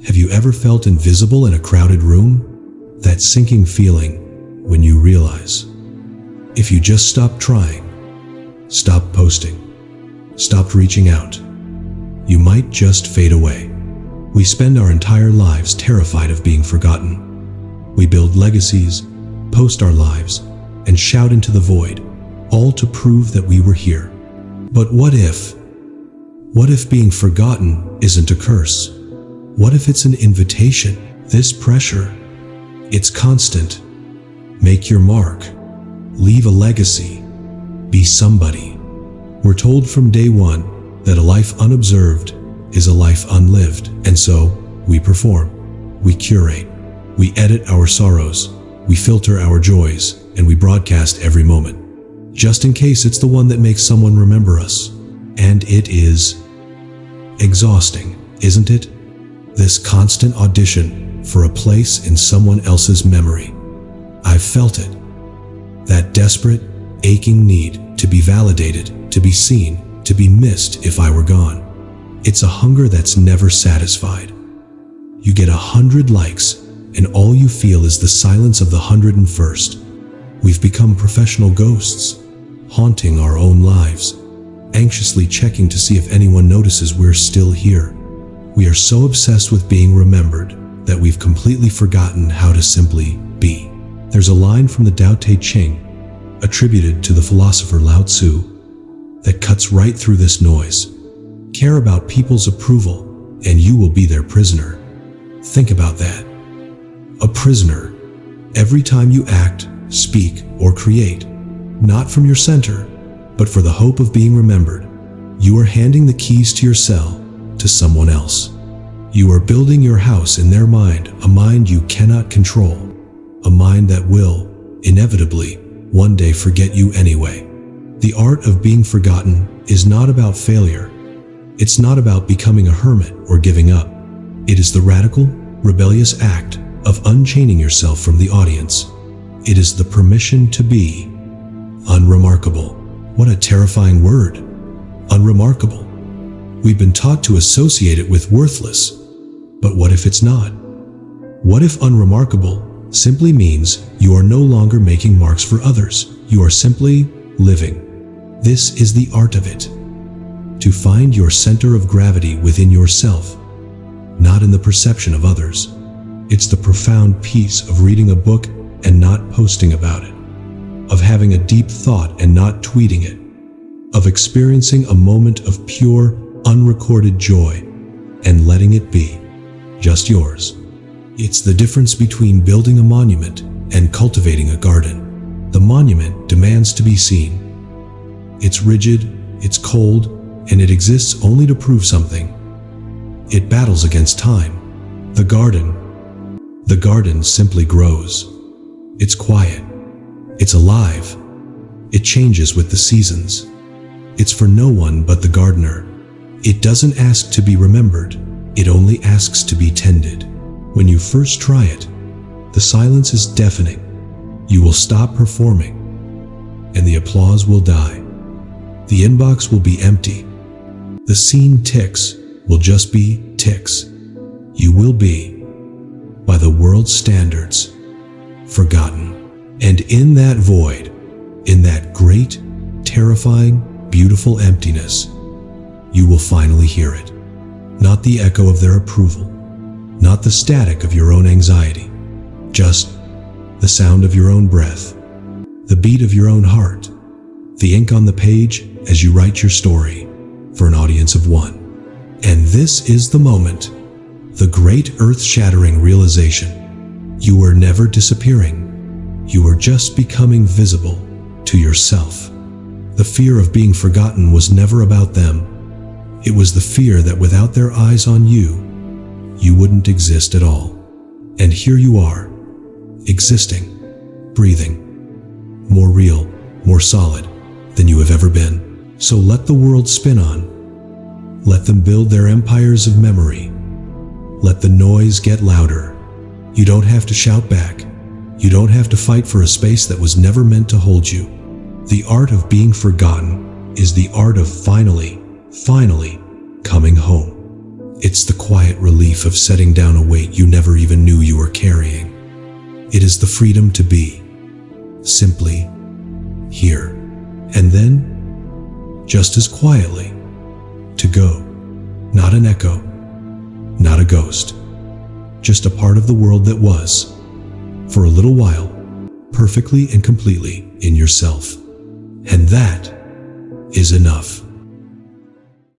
Have you ever felt invisible in a crowded room? That sinking feeling when you realize, if you just stopped trying, stopped posting, stopped reaching out, you might just fade away. We spend our entire lives terrified of being forgotten. We build legacies, post our lives, and shout into the void, all to prove that we were here. But what if being forgotten isn't a curse? What if it's an invitation? This pressure, it's constant. Make your mark. Leave a legacy. Be somebody. We're told from day one that a life unobserved is a life unlived, and so we perform, we curate, we edit our sorrows, we filter our joys, and we broadcast every moment, just in case it's the one that makes someone remember us. And it is exhausting, isn't it? This constant audition for a place in someone else's memory. I've felt it. That desperate, aching need to be validated, to be seen, to be missed if I were gone. It's a hunger that's never satisfied. You get 100 likes, and all you feel is the silence of the 101st. We've become professional ghosts, haunting our own lives, anxiously checking to see if anyone notices we're still here. We are so obsessed with being remembered that we've completely forgotten how to simply be. There's a line from the Tao Te Ching, attributed to the philosopher Lao Tzu, that cuts right through this noise. Care about people's approval, and you will be their prisoner. Think about that. A prisoner. Every time you act, speak, or create, not from your center, but for the hope of being remembered, you are handing the keys to your cell to someone else. You are building your house in their mind, a mind you cannot control, a mind that will, inevitably, one day forget you anyway. The art of being forgotten is not about failure. It's not about becoming a hermit or giving up. It is the radical, rebellious act of unchaining yourself from the audience. It is the permission to be unremarkable. What a terrifying word. Unremarkable. We've been taught to associate it with worthless. But what if it's not? What if unremarkable simply means you are no longer making marks for others? You are simply living. This is the art of it. To find your center of gravity within yourself, not in the perception of others. It's the profound peace of reading a book and not posting about it, of having a deep thought and not tweeting it, of experiencing a moment of pure, unrecorded joy and letting it be just yours. It's the difference between building a monument and cultivating a garden. The monument demands to be seen. It's rigid, it's cold, and it exists only to prove something. It battles against time. The garden simply grows. It's quiet. It's alive. It changes with the seasons. It's for no one but the gardener. It doesn't ask to be remembered. It only asks to be tended. When you first try it, the silence is deafening. You will stop performing, and the applause will die. The inbox will be empty. The scene ticks will just be ticks. You will be, by the world's standards, forgotten. And in that void, in that great, terrifying, beautiful emptiness, you will finally hear it. Not the echo of their approval, not the static of your own anxiety, just the sound of your own breath, the beat of your own heart, the ink on the page as you write your story for an audience of one. And this is the moment, the great earth-shattering realization. You were never disappearing. You were just becoming visible to yourself. The fear of being forgotten was never about them. It was the fear that without their eyes on you, you wouldn't exist at all. And here you are, existing, breathing, more real, more solid than you have ever been. So let the world spin on. Let them build their empires of memory. Let the noise get louder. You don't have to shout back. You don't have to fight for a space that was never meant to hold you. The art of being forgotten is the art of finally coming home. It's the quiet relief of setting down a weight you never even knew you were carrying. It is the freedom to be simply here, and then, just as quietly, to go. Not an echo, not a ghost, just a part of the world that was, for a little while, perfectly and completely in yourself. And that is enough.